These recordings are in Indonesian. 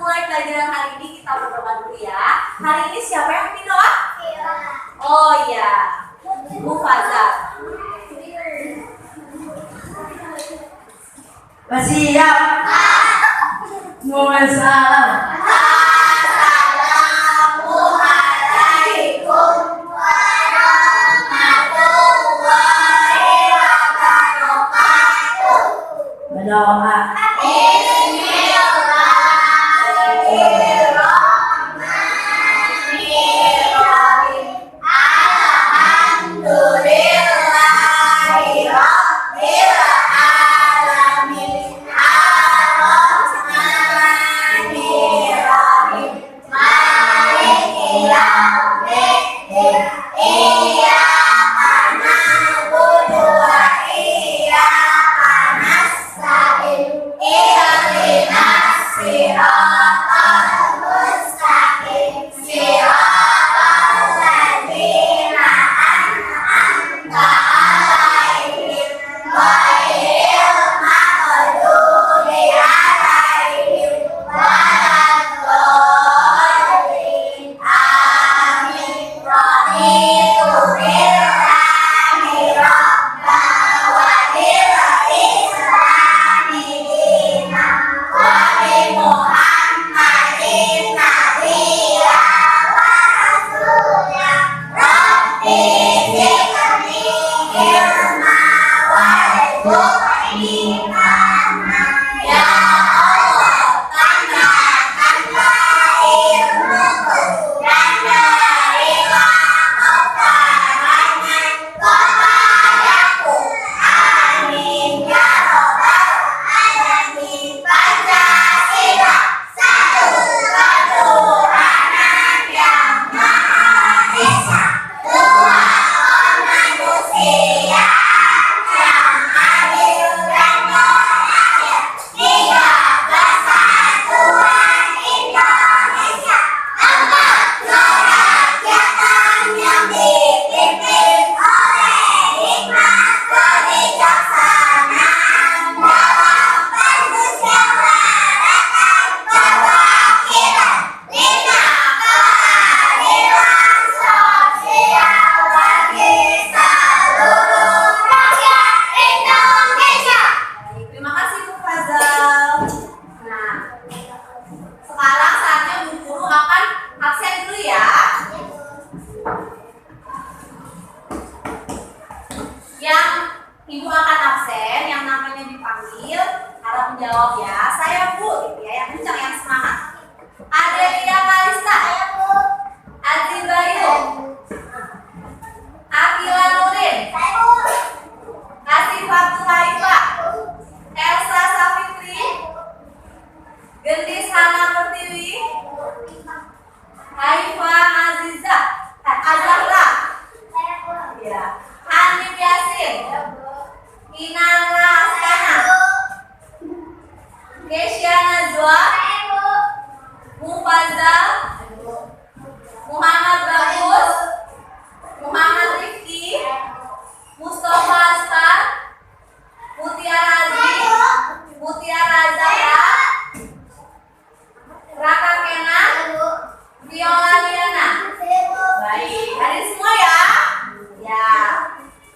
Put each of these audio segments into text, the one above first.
memulai pelajaran hari ini kita berdoa dulu ya. Hari ini siapa yang memimpin doa? Oh iya, Bu Fazal. Siap. Mulai salam. Assalamualaikum warahmatullahi wabarakatuh. Berdoa. Ibu akan absen, yang namanya dipanggil harap menjawab ya. Saya Bu, gitu ya, yang kencang, yang semangat. Adelia Kalista. Saya Bu. Azi Bayu. Akila Nurin. Saya Bu. Kasih Fatul Haifa. Elsa Safitri. Gendis Hana Pertiwi. Haifa Aziza. Azahra. Saya Bu. Ya. Hanif Yasin. Inara Askana. Kesya Najwa. Mufazal. Muhammad Bagus. Muhammad Rifki. Mustafa Asfar. Mutiara Aziz. Mutiara Zahra. Raka Kena. Viola Liana. Baik, hadir semua ya. Ya.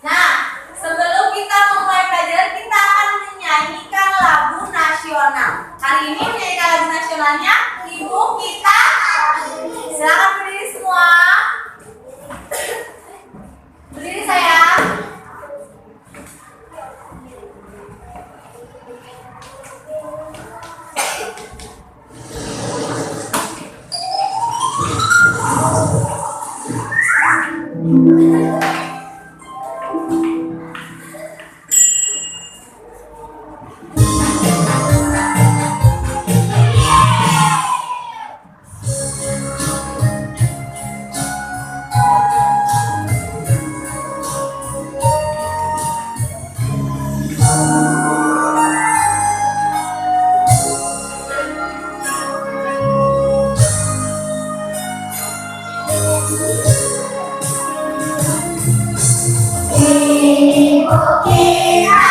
Nah, sebelum kita memulai pelajaran, kita akan menyanyikan lagu nasional. Hari ini menyanyikan lagu nasionalnya Ibu Kita. Silakan berdiri semua. Berdiri sayang. Kita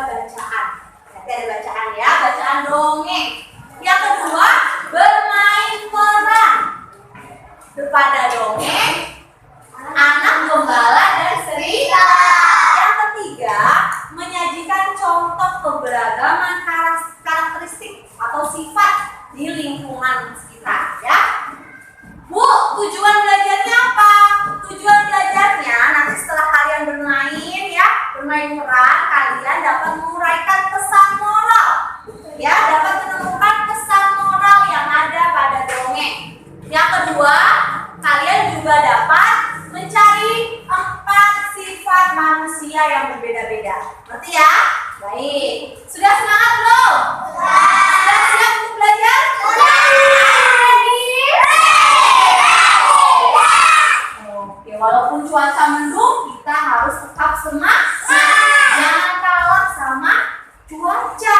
bacaan. Nanti ada bacaan ya, bacaan dongeng. Yang kedua, bermain peran. Pada dongeng, anak gembala dan serigala. Yang ketiga, menyajikan contoh keberagaman karakteristik atau sifat di lingkungan sekitar ya. Bu, tujuan belajarnya apa? Tujuan belajarnya nanti setelah kalian bermain ya, bermain peran, kalian dapat menguraikan pesan moral. Ya, dapat menemukan pesan moral yang ada pada dongeng. Yang kedua, kalian juga dapat mencari 4 sifat manusia yang berbeda-beda. Ngerti ya? Baik. Sudah semangat belum? Sudah siap untuk belajar? Oke, walaupun cuaca mendung, kita harus tetap semangat. Jangan kalah sama cuaca.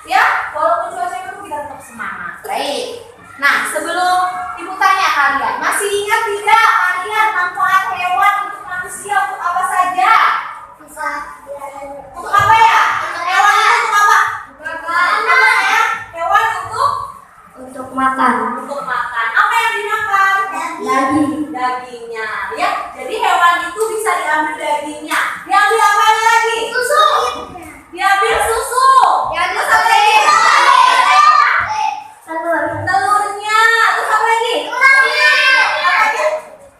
Ya, walaupun cuaca mendung kita tetap semangat. Baik. Nah, sebelum Ibu tanya kalian, masih ingat tidak kalian manfaat hewan untuk manusia untuk apa saja? Untuk apa ya? Hewan itu untuk apa? Apa ya? Hewan Untuk makan. untuk makan. Apa yang dimakan? Daging. Dagingnya, ya. Jadi hewan itu bisa diambil dagingnya. Diambil apa lagi? Susu. Diambil susu. Diambil Terus apa lagi? Telur. Telurnya. Terus apa lagi? Apa lagi?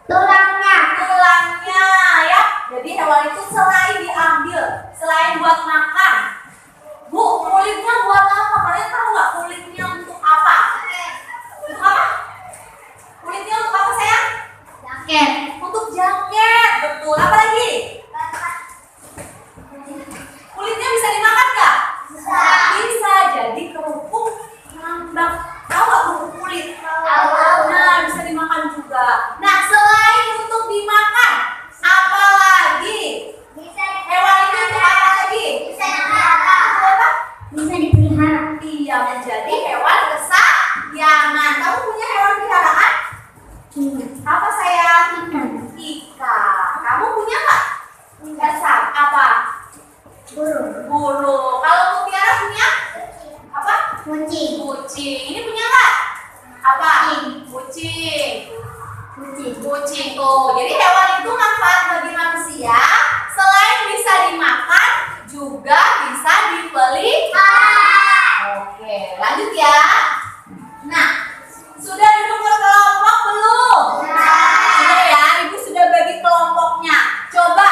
Tulangnya. Tulangnya ya. Jadi hewan itu selain diambil, selain buat makan, Bu, kulitnya buat apa? Kalian tahu nggak kulitnya untuk apa? Untuk apa? Kulitnya untuk apa sayang? Jaket. Untuk jaket, betul. Apa lagi? Kulitnya bisa dimakan nggak? Bisa. Jadi kerupuk ngambang. Tahu nggak kerupuk kulit? Nah, bisa dimakan juga. Nah, selain untuk dimakan, apa lagi? Hewan itu untuk apa lagi? Untuk apa? Bisa dipelihara. Iya, menjadi hewan kesayangan. Kamu punya hewan peliharaan? Apa sayang? Ikan. Ikan. Kamu punya nggak? Dasar apa? Burung. Burung. Kalau mutiara punya? Apa? Kucing. Kucing. Ini punya nggak? Apa? Kucing. Kucing. Kucing. Kucing tuh. Jadi hewan itu manfaat bagi manusia. Selain bisa dimakan, juga bisa dipelihara. Oke, lanjut ya. Nah, sudah duduk berkelompok belum? Sudah ya, Ibu sudah bagi kelompoknya. Coba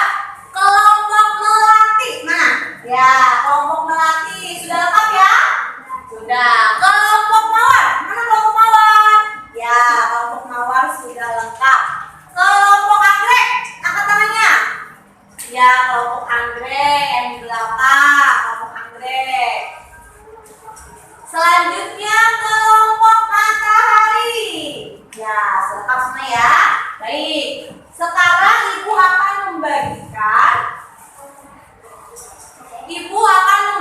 kelompok melati mana? Ya, kelompok melati sudah lengkap ya? Sudah. Kelompok mawar, mana kelompok mawar? Ya, kelompok mawar sudah lengkap. Kelompok anggrek, angkat tangannya. Ya, kelompok anggrek yang di belakang, kelompok anggrek. Selanjutnya kelompok matahari. Ya, lengkap semua ya. Baik. Sekarang Ibu akan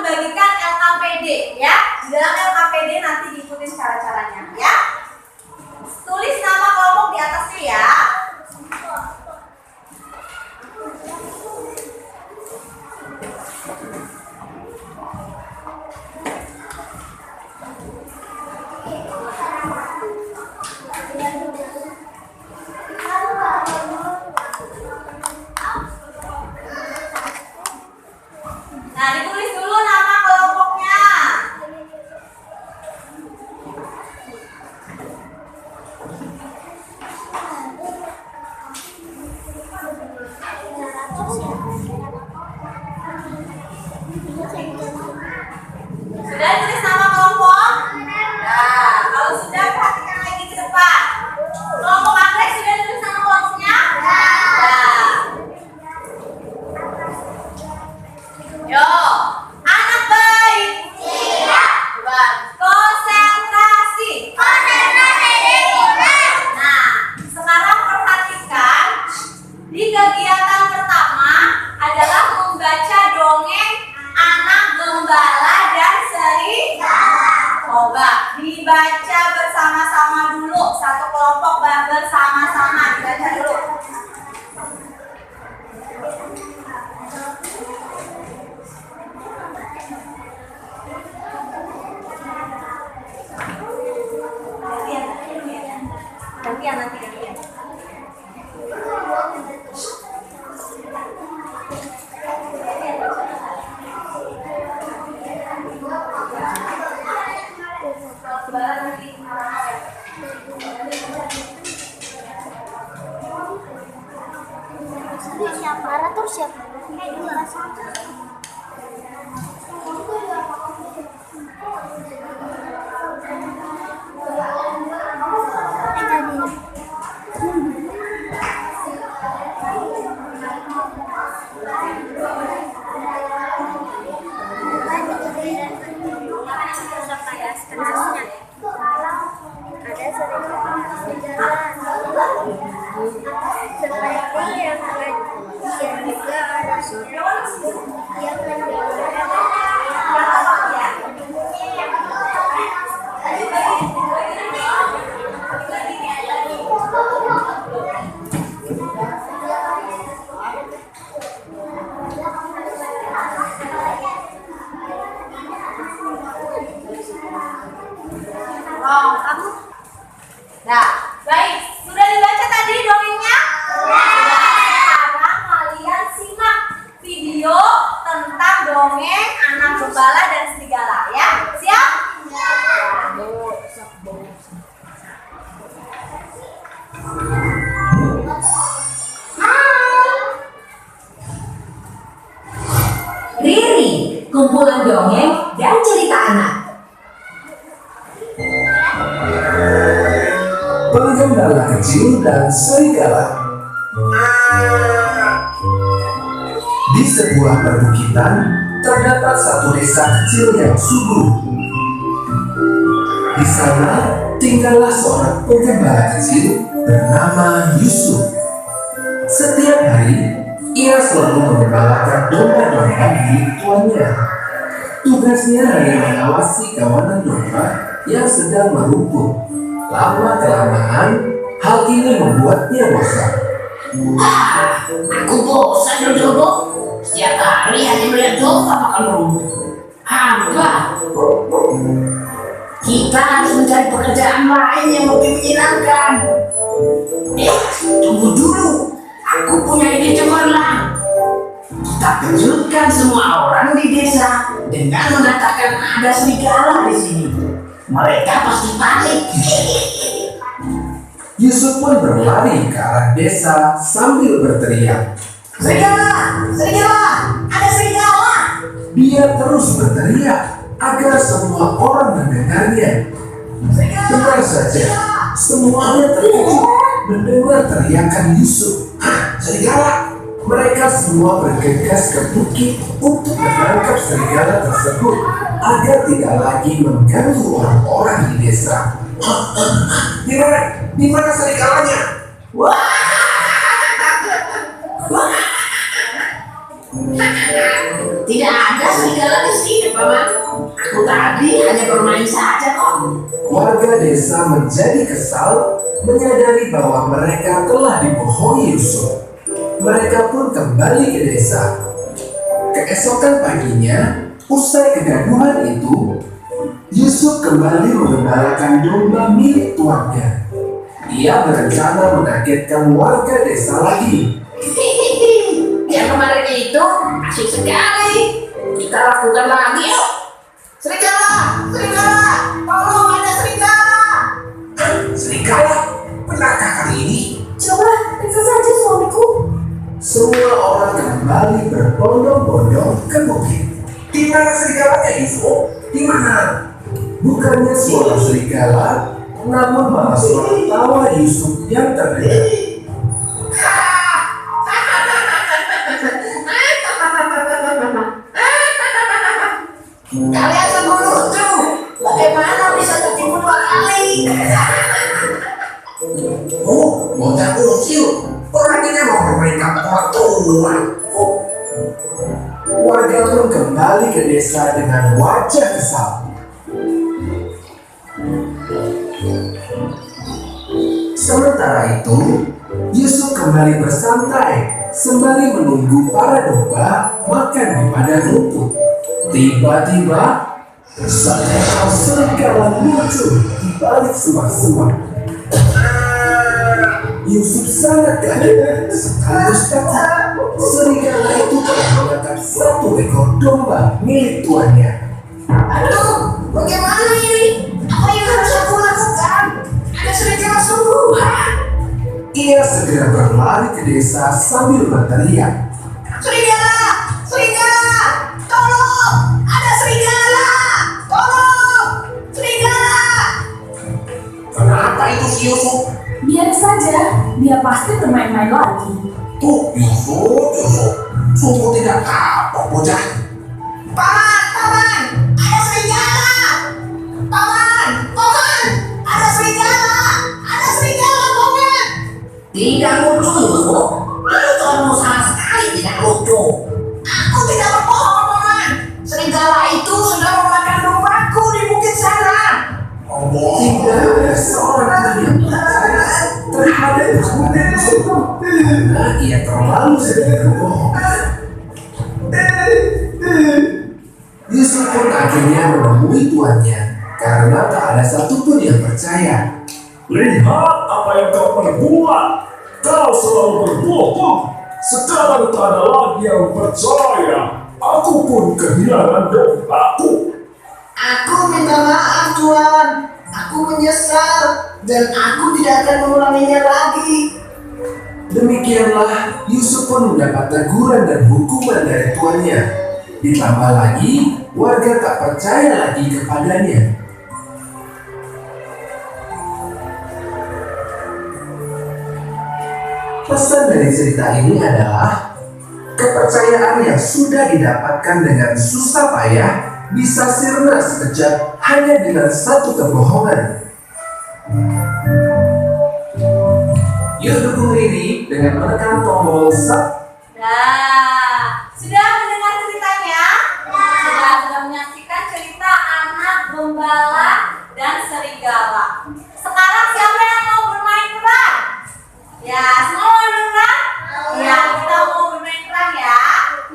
membagikan LKPD ya. Di dalam LKPD nanti diikutin cara-caranya ya. Tulis nama kelompok di atasnya ya. Nah, ditulis dulu nama kelompoknya. Sudah tulis nama kelompok? Nah, kalau sudah perhatikan lagi ke depan. Kelompok anggrek sudah tulis nama kelompoknya? Nah. Yo, anak baik. Siap. Konsentrasi. Nah, sekarang perhatikan di kegiatan pertama adalah membaca dongeng anak Oh, kamu? Nah, baik. Sudah dibaca tadi dongengnya? Sekarang kalian simak video tentang dongeng anak gembala dan serigala ya. Siap? Riri, kumpulan dongeng dan cerita anak. Penggembala kecil dan serigala. Di sebuah perbukitan terdapat satu desa kecil yang subur. Di sana tinggallah seorang penggembala kecil bernama Yusuf. Setiap hari ia selalu mengembalakan domba-domba milik tuannya. Tugasnya hanya mengawasi kawanan domba yang sedang merumput. Lama-kelamaan, hal ini membuatnya bosan. Aku bosan dulu. Setiap hari hanya melihat domba makan rumput. Hampa. Kita harus mencari pekerjaan lain yang lebih menyenangkan. Tunggu dulu. Aku punya ide cemerlang. Kita kejutkan semua orang di desa dengan mengatakan ada serigala di sini. Mereka pasti panik. Yusuf pun berlari ke arah desa sambil berteriak. Serigala! Serigala! Ada serigala! Dia terus berteriak agar semua orang mendengarnya. Benar saja, semuanya terkejut mendengar teriakan Yusuf. Serigala! Mereka semua bergegas ke bukit untuk menangkap serigala tersebut agar tidak lagi mengganggu orang-orang di desa. Di mana serigalanya? Tidak ada serigala di sini, Paman. Aku tadi hanya bermain saja kok. Warga desa menjadi kesal menyadari bahwa mereka telah dibohongi Yusuf. Mereka pun kembali ke desa. Keesokan paginya, usai kegaduhan itu, Yusuf kembali mengembalakan domba milik tuannya. Ia berencana mengagetkan warga desa lagi. Yang kemarin itu asik sekali. Kita lakukan lagi yuk. Serigala! Serigala! Tolong ada serigala! Serigala? Benarkah kali ini? Coba periksa saja suamiku. Semua orang kembali berbondong-bondong ke bukit. Di mana serigalanya, Yusuf? Di mana? Bukannya suara serigala, namun malah suara tawa Yusuf yang terdengar. Kalian sungguh lucu. Bagaimana bisa tertipu dua kali? Oh, bocah usil. Orang ini mau memberikan pertuan. Warga pun kembali ke desa dengan wajah kesal. Sementara itu, Yusuf kembali bersantai sembari menunggu para domba makan di padang rumput. Tiba-tiba, seekor serigala muncul di balik semak-semak. Yusuf sangat kaget sekaligus takut. Serigala itu telah menangkap satu ekor domba milik tuannya. Aduh, bagaimana ini? Apa yang harus aku lakukan? Ada serigala sungguhan. Ia segera berlari ke desa sambil berteriak. Serigala! Serigala! Tolong! Ada serigala! Tolong! Serigala! Kenapa itu si Yusuf? Biar saja, dia pasti bermain-main lagi. Tuh, Yusuf. Sungguh tidak kapok, bocah. Paman! Paman! Ada serigala! Paman! Paman! Ada serigala! Ada serigala, Paman! Tidak lucu, Yusuf. Lucumu sama sekali tidak lucu. Aku tidak berbohong, Paman. Serigala itu sudah memakan dombaku di bukit sana. Tidak ada seorang pun yang percaya terhadap ucapan Yusuf. Karena ia terlalu sering berbohong. Yusuf pun akhirnya menemui tuannya karena tak ada satupun yang percaya. Lihat apa yang kau perbuat. Kau selalu berbohong. Sekarang tak ada lagi yang percaya. Aku pun kehilangan dombaku. Aku minta maaf Tuhan. Aku menyesal dan aku tidak akan mengulanginya lagi. Demikianlah Yusuf pun mendapat teguran dan hukuman dari tuannya. Ditambah lagi, warga tak percaya lagi kepadanya. Pesan dari cerita ini adalah kepercayaan yang sudah didapatkan dengan susah payah bisa sirna sekejap hanya dengan satu kebohongan. Yuk dukung Riri dengan menekan tombol sub. Nah, sudah mendengar ceritanya? Sudah menyaksikan cerita anak gembala dan serigala. Sekarang siapa yang mau bermain peran? Ya, semua mau berperan? Ya, kita mau bermain peran ya.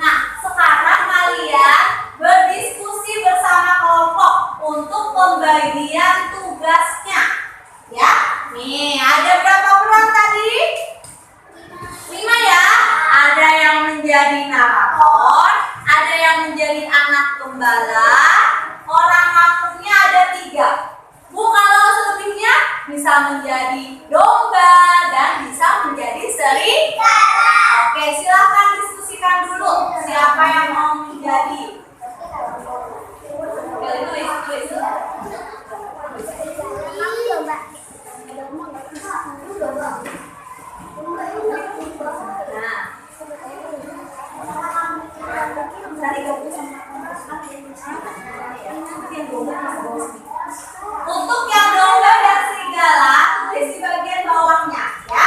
Nah, sekarang kalian berdiskusi bersama kelompok untuk pembagian tugasnya. Ya, nih ada berapa peran tadi? 5 ya. Ada yang menjadi narator, ada yang menjadi anak gembala, orang kampungnya ada 3. Bu, kalau selebihnya bisa menjadi domba dan bisa menjadi serigala. Oke, silakan diskusikan dulu siapa yang mau menjadi. Tulis. Untuk yang domba dan serigala, tulis di bagian bawahnya, ya.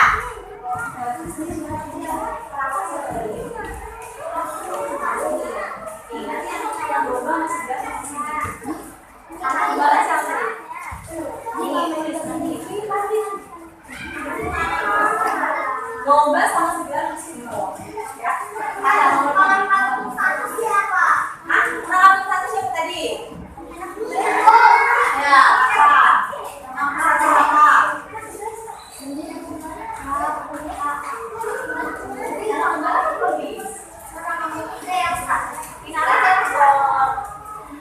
Domba sama serigala di sini bawah, ya. Ada nomor 1 siapa? Hah? Nomor 1 siapa tadi? Ya,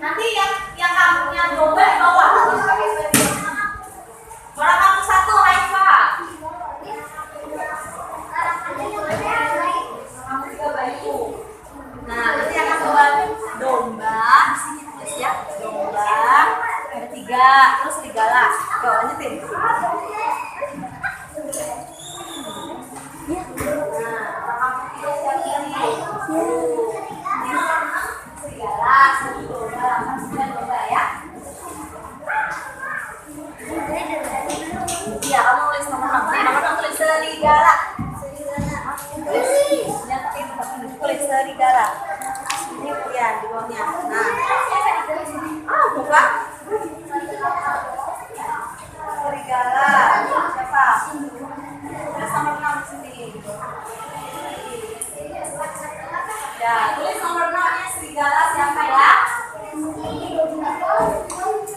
nanti yang kampungnya domba di bawah. Orang kampung 1, Haifa. Kampung 3, Bayu. Nah, nanti yang kampung domba di sini tulis ya. Domba ada 3, terus serigala. Yuk, lanjutin. Serigala, domba, domba ya. Iya, kamu tulis nomor 6. Nomor 6 tulis serigala. Yang pakai tempat ini tulis serigala. Ini ya di bawahnya. Nah, buka. Serigala. Siapa? Tulis nomor 6 di sini. Ya, tulis nomor 6-nya serigala siapa ya?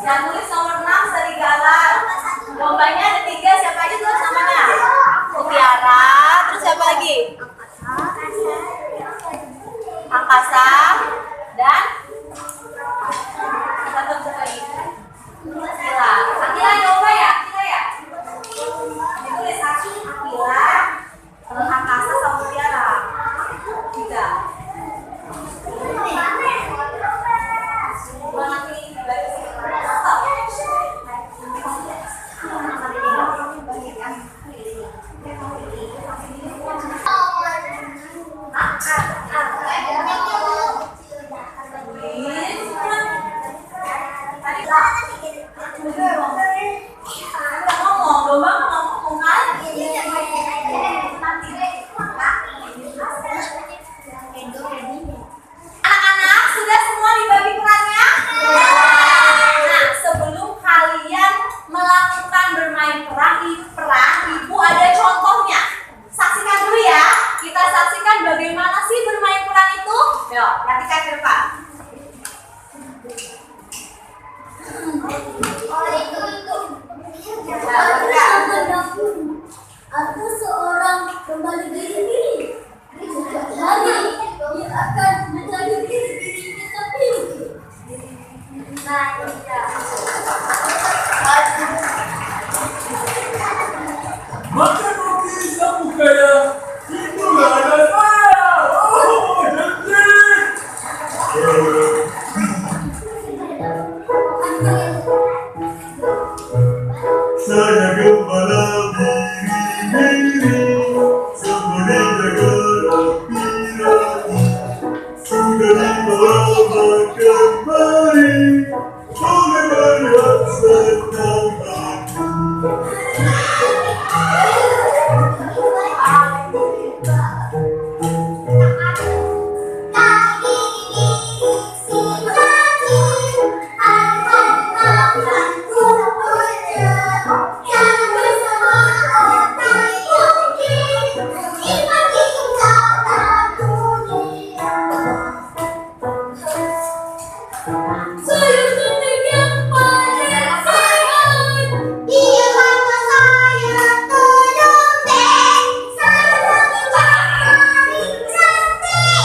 Yang tulis nomor 6 serigala. Dombanya ada 3, siapa aja tulis namanya? Mutiara, terus siapa lagi? Angkasa dan satu lagi. Akila domba ya? Akila ya? Ditulis Akila, angkasa sama mutiara. 3. Anak-anak, sudah semua dibagi perannya? Nah, sebelum kalian melakukan bermain peran, Ibu ada contohnya. Saksikan dulu ya. Kita saksikan bagaimana sih bermain peran itu. Yuk, perhatikan ke depan. Makan roti sapu kaya. Itulah ada saya. Oh, cantik. Saya gembala biri-biri, seperti negara piranti. Sudah dibawa kembali, boleh melihat senang hati. Saya cantik yang paling sehat. Dia bawa saya ke dompet. Saya paling cantik.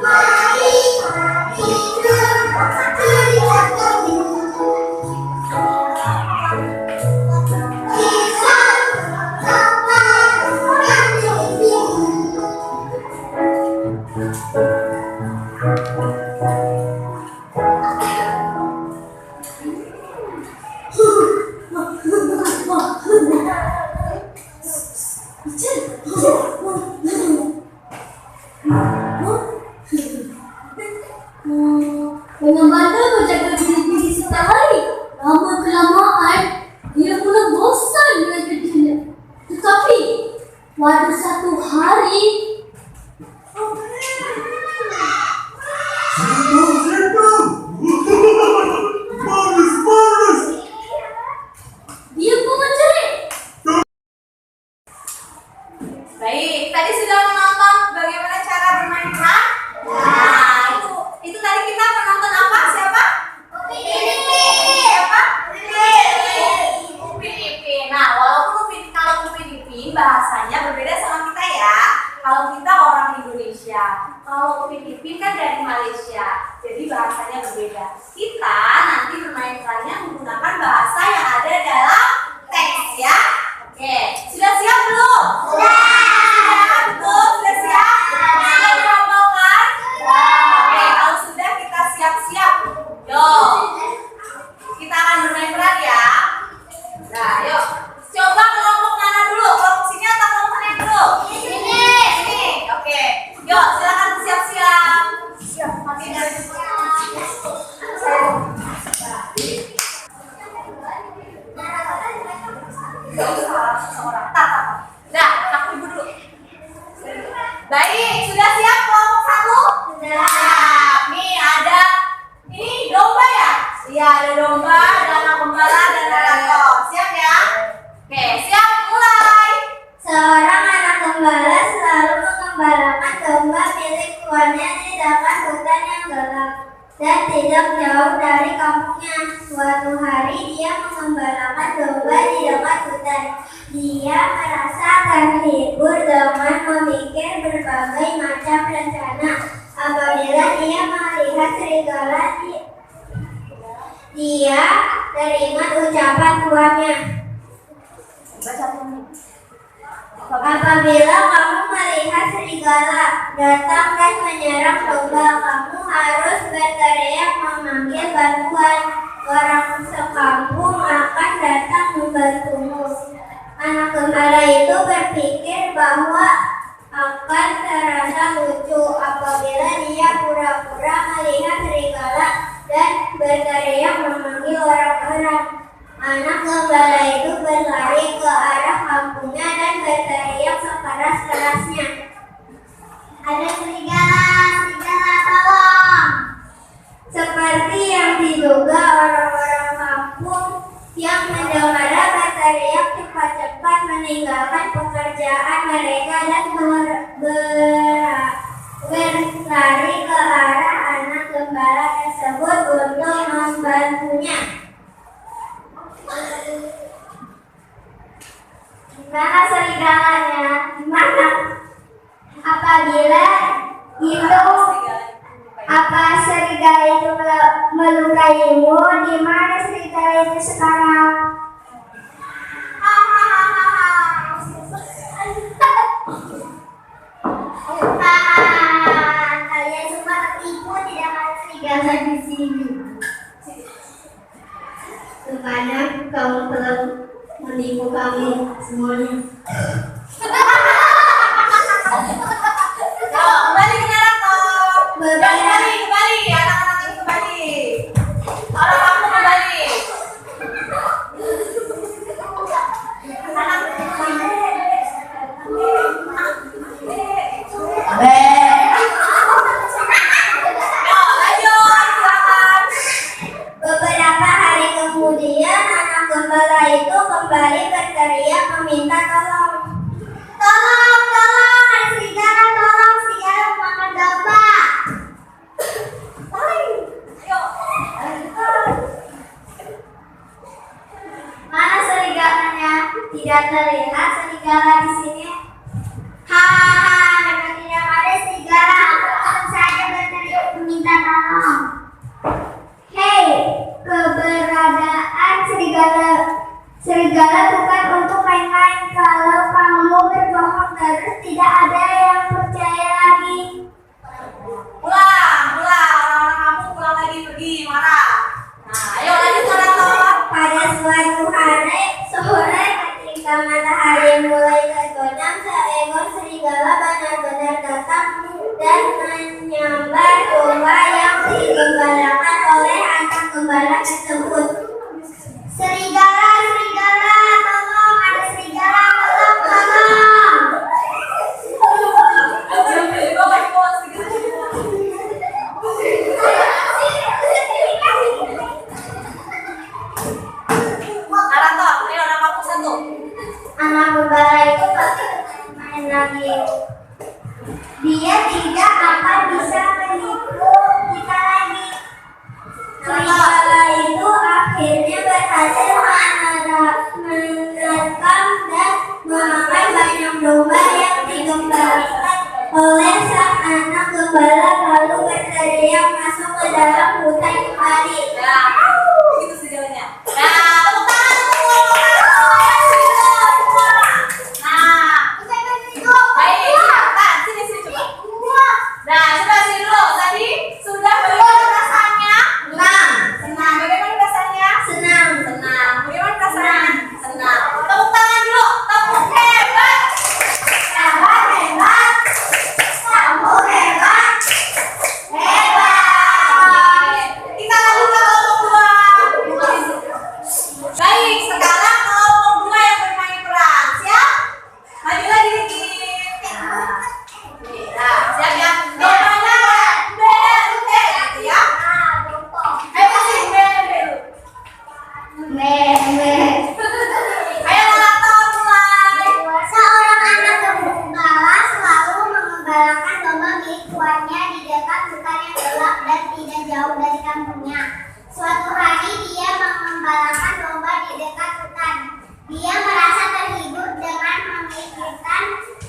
Mari Dengan bandar menjaga diri setiap hari, lama kelamaan dia mula bosan dengan kerjanya. Tetapi pada satu hari, Bagus. dia pun menjerit. Baik, tadi sudah menonton bagaimana cara bermain drum? Nah, itu tadi kita menonton apa? Siapa? Siapa? Upin Ipin. Nah, walaupun kalau Upin Ipin bahasanya berbeda sama kita ya. Kalau kita orang Indonesia, kalau Upin Ipin kan dari Malaysia, jadi bahasanya berbeda. Kita nanti bermain drumnya menggunakan bahasa yang ada dalam teks ya. Oke, sudah siap belum? Sudah, betul, sudah siap? Sudah dihafalkan? Oke, kalau sudah kita siap-siap. Yuk, kita akan bermain peran ya. Nah, yuk, coba kelompok mana dulu? Kelompok sini atau kelompok sana dulu? Sini. Oke, yuk silakan siap-siap. Siap, makin dari Nah, aku ibu dulu. Baik, sudah siap kelompok satu? Siap. Nih ada, ini domba ya? Iya, ada domba, ada anak gembala, dan ada rakor. Siap ya? Oke, siap, mulai. Seorang anak gembala selalu mengembalakan domba milik tuannya di dekat hutan yang gelap dan tidak jauh dari kampungnya. Suatu hari dia mengembalakan domba di dekat hutan. Dia merasa terhibur dengan memikir berbagai macam rencana. Apabila dia melihat serigala, dia teringat ucapan tuannya. Baca dulu. Apabila kamu melihat serigala datang dan menyerang domba, kamu harus berteriak memanggil bantuan. Orang sekampung akan datang membantumu. Anak gembala itu berpikir bahwa akan terasa lucu apabila dia pura-pura melihat serigala dan berteriak memanggil orang-orang. Anak gembala itu berlari ke arah kampungnya dan berteriak sekeras-kerasnya. Ada serigala, serigala tolong! Seperti yang diduga, orang-orang kampung yang mendengarnya berteriak cepat-cepat meninggalkan pekerjaan mereka dan berlari ke arah anak gembala tersebut untuk membantunya. Gimana serigalanya? Gimana? Apabila itu Apa serigala itu melukaimu? Di mana serigala itu sekarang? Kalian semua tertipu, tidak ada serigala di sini. Rupanya kamu telah menipu kami semuanya. Kembali ke narator. Kembali, anak-anak ini kembali. Orang kamu kembali. Beberapa hari kemudian anak gembala itu kembali berteriak meminta tolong. Tolong, tolong, ada serigala, tolong, serigala makan domba. Mana serigalanya? Tidak terlihat serigala di sini. Hahaha, memang tidak ada serigala. Aku langsung saja berteriak meminta tolong. Hei, keberadaan serigala bukan untuk main-main. Kalau kamu berbohong terus, tidak ada yang percaya lagi. Pulang, orang-orang kamu pulang lagi pergi, marah. Nah, ayo lanjut narator. Pada suatu hari sore, ketika matahari mulai terbenam, seekor serigala benar-benar datang dan menyambar domba yang digembalakan oleh anak gembala tersebut. Serigala, serigala, tolong, ada serigala, tolong, tolong. Narator, ayo orang kamu satu. Anak gembala itu pasti main lagi. Dia tidak akan bisa menipu kita lagi. Serigala itu akhirnya berhasil menerkam dan memakan banyak domba yang digembalakan oleh sang anak gembala, lalu berteriak masuk ke dalam hutan kembali. Nah, gitu segalanya. Nah, tepuk tangan semua. Nah, baik. Nah, sini coba. Nah, coba sini dulu. Tadi sudah bagaimana rasanya? Senang. Bagaimana rasanya? Senang. Bagaimana rasanya? Senang. Tepuk tangan dulu. Tepuk hebat. Hebat, hebat. Kamu hebat. Hebat. Kita lanjut ke kelompok 2. Baik, sekarang kelompok 2 yang bermain peran. Siap? Maju lagi dikit. Nah, siap ya? Dompanya bel, gitu ya. Pasti bel. Ayo narator mulai. Seorang anak gembala selalu mengembalakan domba milik tuannya di dekat hutan yang gelap dan tidak jauh dari kampungnya. Suatu hari dia mengembalakan domba di dekat hutan. Dia merasa terhibur dengan memikirkan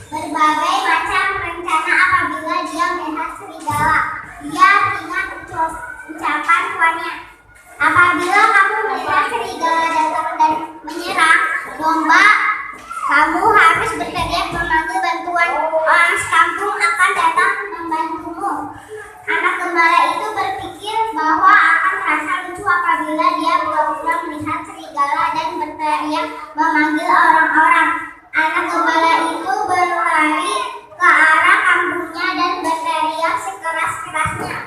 berbagai macam rencana apabila dia melihat serigala. Dia ingat ucapan tuannya. Apabila kamu melihat serigala datang dan menyerang domba, kamu harus berteriak memanggil bantuan. Orang sekampung akan datang membantumu. Anak gembala itu berpikir bahwa akan terasa lucu apabila dia pura-pura melihat serigala dan berteriak memanggil orang-orang. Anak gembala itu berlari ke arah kampungnya dan berteriak sekeras-kerasnya.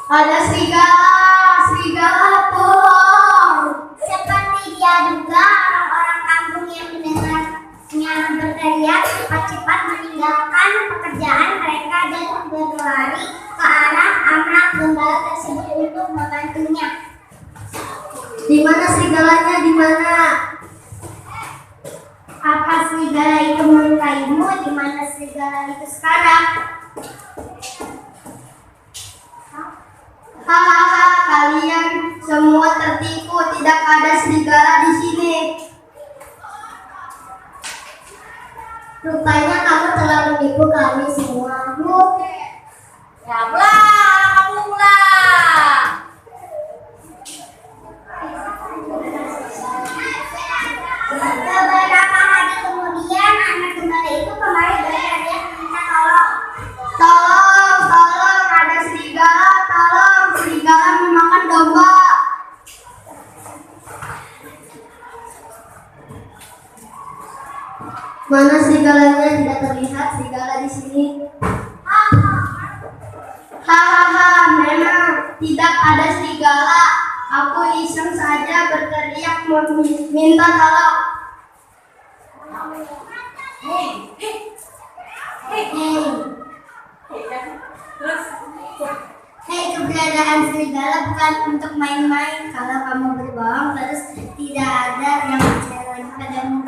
Ada serigala, tolong! Seperti dia duga, orang-orang kampung yang mendengarnya berteriak cepat-cepat meninggalkan pekerjaan mereka dan berlari ke arah anak gembala tersebut untuk membantunya. Di mana serigalanya? Di mana? Apa serigala itu melukaimu? Di mana serigala itu sekarang? Hahaha, kalian semua tertipu, tidak ada serigala di sini. Rupanya kamu telah menipu kami semua. Ya, pulang. melihat serigala di sini. Hahaha, memang tidak ada serigala. Aku iseng saja berteriak minta tolong. Hei, keberadaan serigala bukan untuk main-main. Kalau kamu berbohong terus tidak ada yang percaya lagi padamu.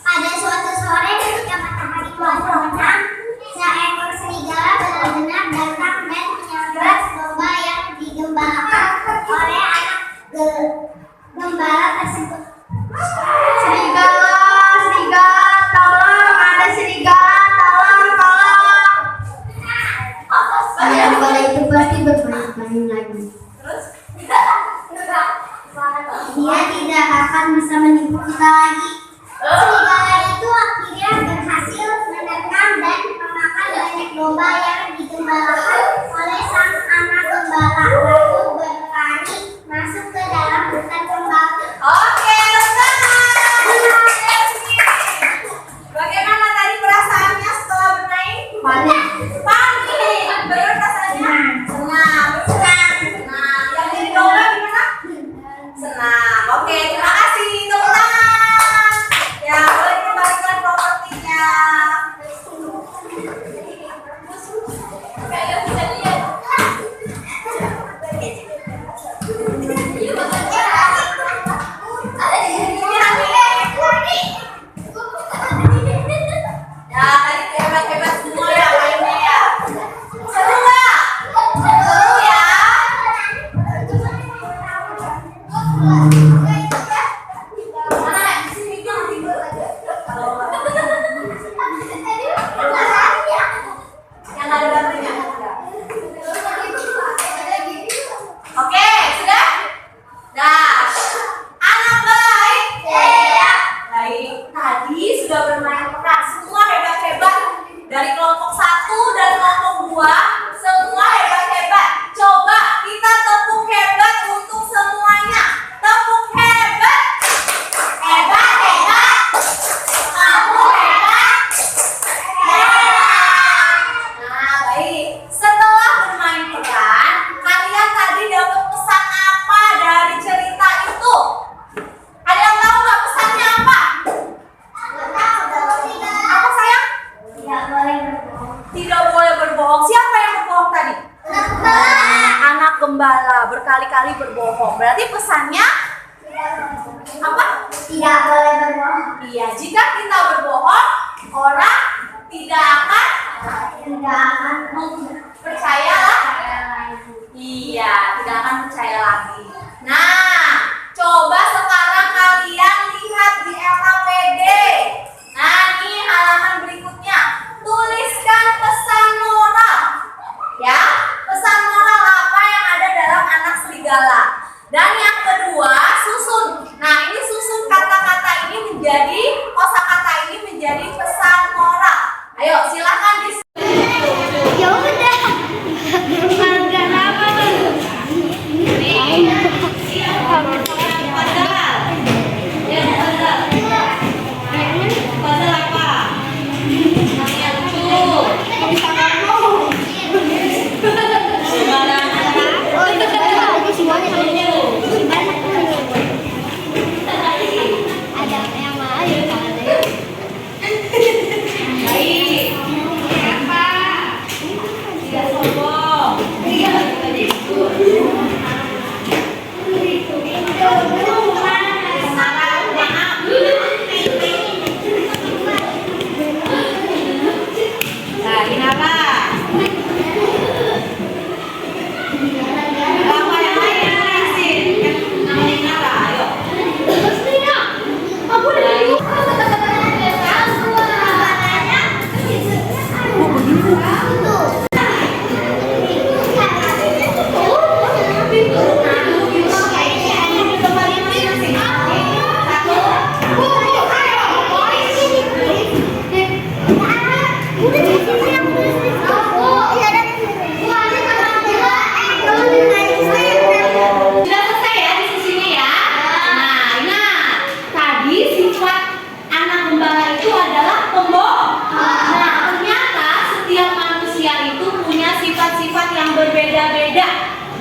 Pada suatu sore ketika matahari mau terbenam, seekor serigala benar-benar datang dan menyerang domba yang digembalakan oleh anak gembala tersebut. Serigala, serigala, tolong, ada serigala, tolong. Ayam gembala itu pasti bermain-main lagi. Dia tidak akan bisa menipu kita lagi. Serigala itu akhirnya berhasil menerkam dan memakan banyak domba yang digembalakan oleh sang anak gembala, lalu berlari masuk ke dalam hutan gembala. Oke, bagaimana tadi perasaannya setelah bermain? Panik. Panik. Bagaimana perasaannya? Senang. Senang. Yang jadi domba gimana? Senang. Oke, terima kasih. Tepuk tangan. Ya, boleh kembalikan propertinya. Kayak bisa lihat. Ya, tadi hebat-hebat semua ya mainnya ya. Seru nggak? Seru ya. Mana? Sini jangan tidur aja. Yang ada gambarnya. Oke, sudah? Dah. Anak baik. Baik. Tadi sudah bermain peran. Semua hebat-hebat. Dari kelompok 1 dan kelompok 2, semua hebat-hebat. Coba kita tepuk hebat untuk semuanya. Tepuk hebat. Hebat, hebat. Kamu hebat. Nah, baik. Setelah bermain peran, kalian tadi dapat pesan apa dari cerita itu? Ada yang tahu nggak pesannya apa? Apa sayang? Tidak boleh berbohong. Tidak boleh berbohong. Siapa yang berbohong tadi? Anak gembala berkali-kali berbohong. Berarti pesannya apa? Tidak boleh berbohong. Iya, jika kita berbohong, orang tidak akan percaya lagi. Iya, tidak akan percaya lagi. Nah, coba sekarang kalian lihat di LKPD. Nah, ini halaman berikutnya. Tuliskan pesan moral. Ya, pesan moral apa yang ada dalam anak serigala. Dan yang kedua, susun. Nah, ini susun kata-kata ini menjadi, kosakata ini menjadi pesan moral. Ayo, silakan Ya udah.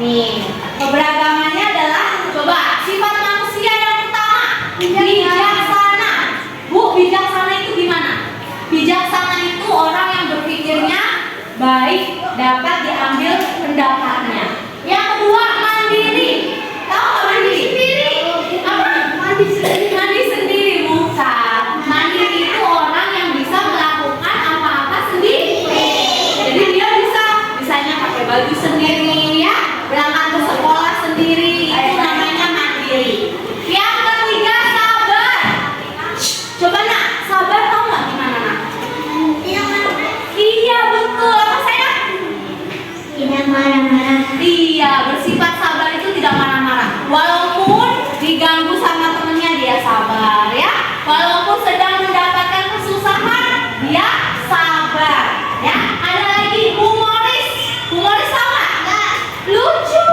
Nih, keberagamannya adalah coba sifat manusia yang utama bijaksana. Bu, bijaksana itu gimana? Bijaksana itu orang yang berpikirnya baik, dapat diambil pendapatnya. Yang kedua, mandiri. Tahu nggak mandiri? Apa? Mandi sendiri bukan. Mandiri itu orang yang bisa melakukan apa-apa sendiri. Jadi dia misalnya pakai baju sendiri, ya, berangkat ke sekolah sendiri, itu namanya mandiri. Yang ketiga, sabar. Coba nak, sabar tahu nggak gimana nak? Iya betul, apa sayang? Tidak marah-marah. Iya, bersifat sabar itu tidak marah-marah. Walaupun diganggu sama temennya dia sabar, ya. Walaupun sedang mendapatkan kesusahan dia sabar, ya. Ada lagi humoris. Humoris sama? Lucu.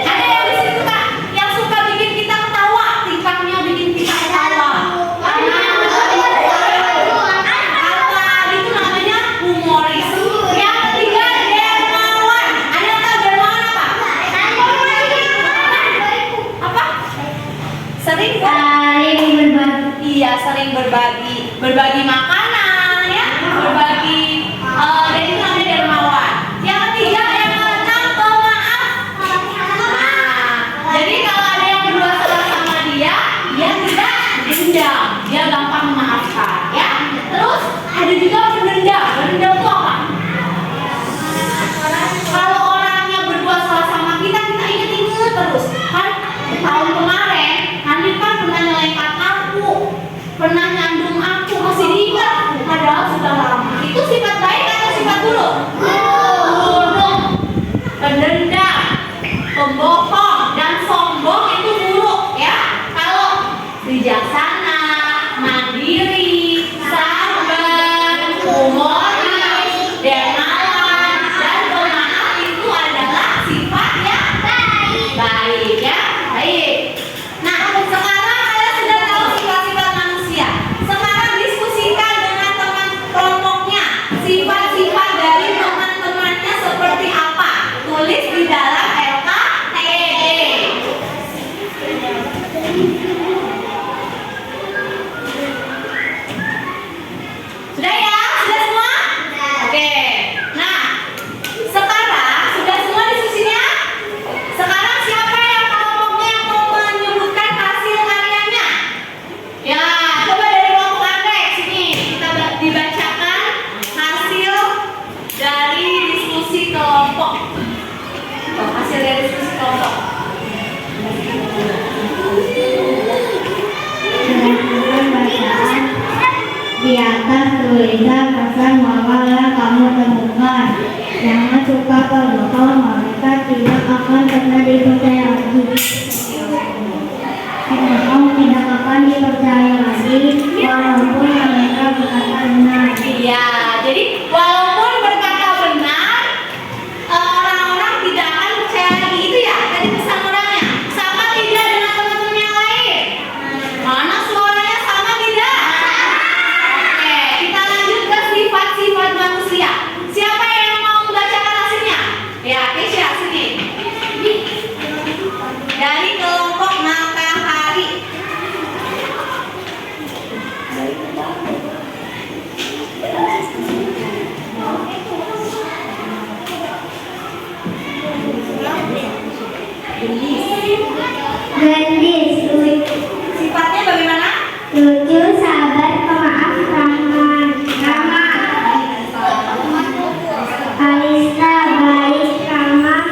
Ada yang di situ Kak, yang suka bikin kita ketawa, tingkahnya bikin kita ketawa. Apa? Itu namanya humoris. Yang ketiga dermawan. Ada yang tahu dermawan apa? Apa? Sering berbagi. Iya, sering berbagi makanan, ya, berbagi. Dan itu namanya dermawan. Yang ketiga, yang keenam, pemaaf. Jadi kalau ada yang berdua salah sama dia tidak dendam, dia gampang memaafkan, ya. Terus ada juga pendendam. Pendendam itu apa? Kalau orangnya berdua salah sama kita ingat terus. Kan tahun kemarin, Hanif kan pernah nyelengkat aku, pernah nyandung aku, masih diingat, padahal sudah lama. Itu sifat baik atau sifat buruk? Buruk. Pendendam, pembohong, dan sombong itu buruk, ya. Kalau bijaksana, mandiri, sabar, humoris, dermawan, dan pemaaf itu adalah sifat yang baik, ya. Baik. Nah, sekarang kalian sudah tahu sifat-sifat manusia. Sekarang diskusikan dengan teman kelompoknya. Sifat-sifat dari teman-temannya seperti apa? Tulis di dalam LKTD. Sudah ya? Sudah semua? Oke. Nah, sekarang sudah semua diskusinya? Sekarang siapa yang kelompoknya yang mau menyebutkan hasil karyanya? Ya, coba dari kelompok Andrek sini kita dibacakan hasil dari diskusi kelompok. Hasil dari diskusi kelompok. Berdasarkan bacaan di atas tulisan pesan moral kamu temukan. Jangan suka berbohong, mereka tidak akan pernah dipercaya lagi. Bohong tidak akan dipercaya lagi, walaupun mereka berkata benar. Iya, jadi walaupun berkata benar, orang-orang tidak akan percaya lagi. Itu ya tadi pesan moralnya. Sama tidak dengan teman-teman yang lain? Mana suaranya sama tidak? Oke, kita lanjut ke sifat-sifat manusia. Siapa yang mau membacakan hasilnya? Ya, Keisha sini. Dari kelompok Matahari. Gendis, Sifatnya bagaimana? lucu, sabar, pemaaf, ramah. Alista, baik, ramah,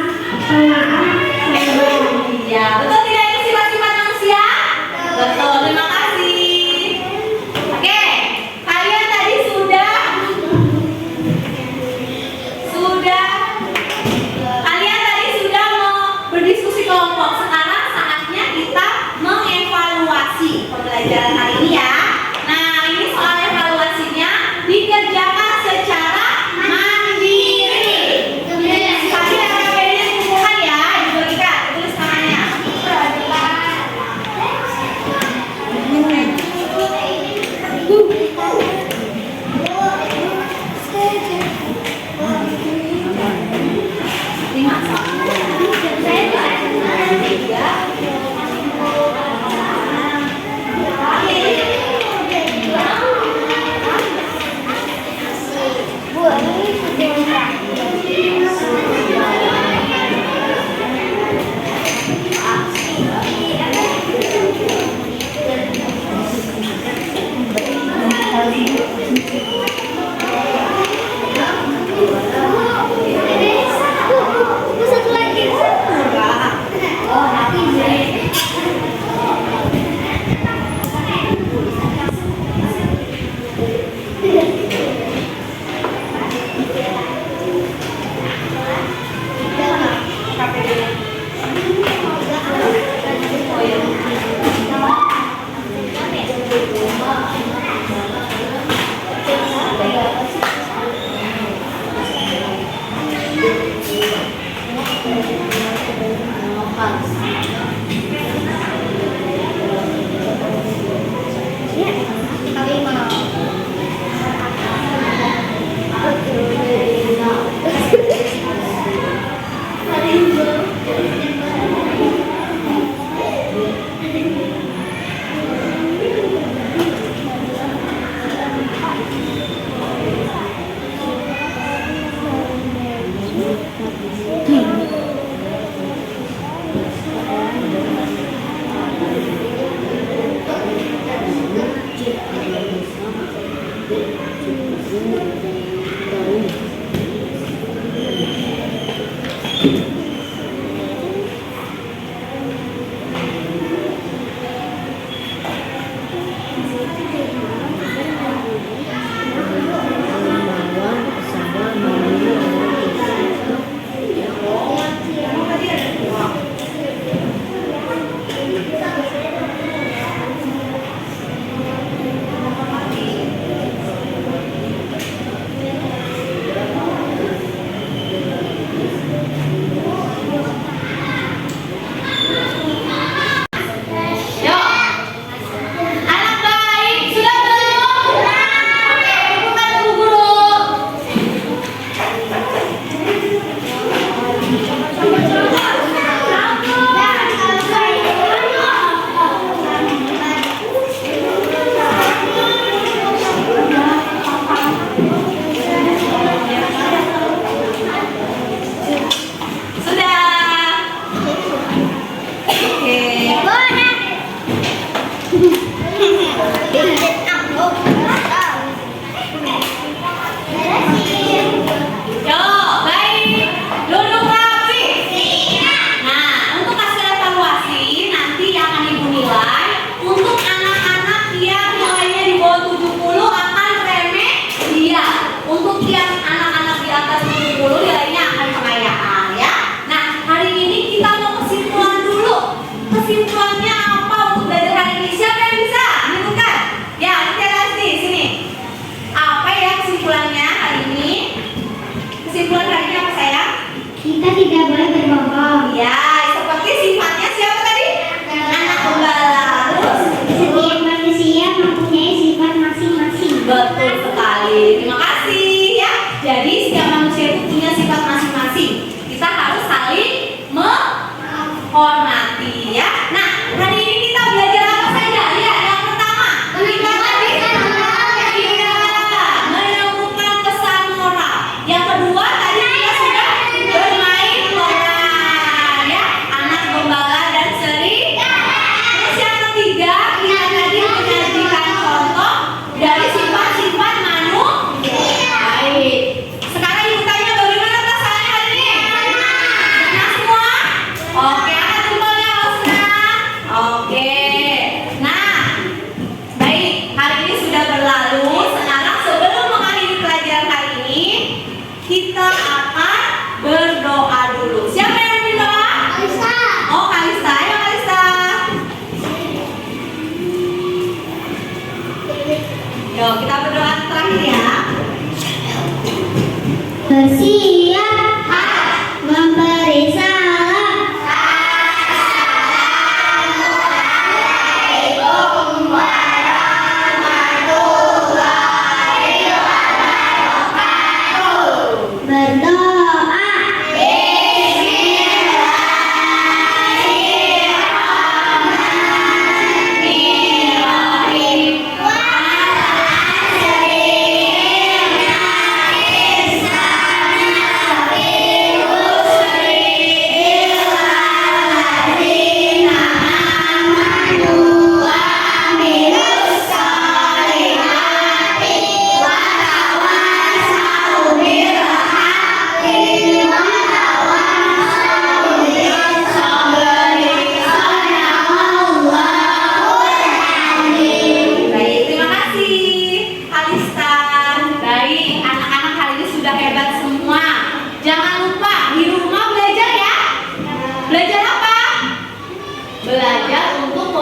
pemaaf, sabar. Iya, betul tidak itu sifat-sifat manusia? Betul, terima kasih. Oke, kalian tadi kalian tadi sudah mau berdiskusi kelompok. Sekarang saatnya kita mengevaluasi pembelajaran hari ini ya. Nah, ini soal evaluasinya.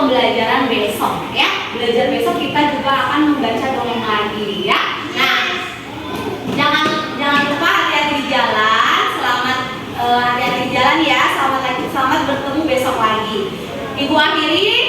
pembelajaran besok ya. Belajar besok kita juga akan membaca dongeng lagi ya. Nah, jangan lupa hati-hati di jalan. Selamat hati-hati di jalan Ibu akhiri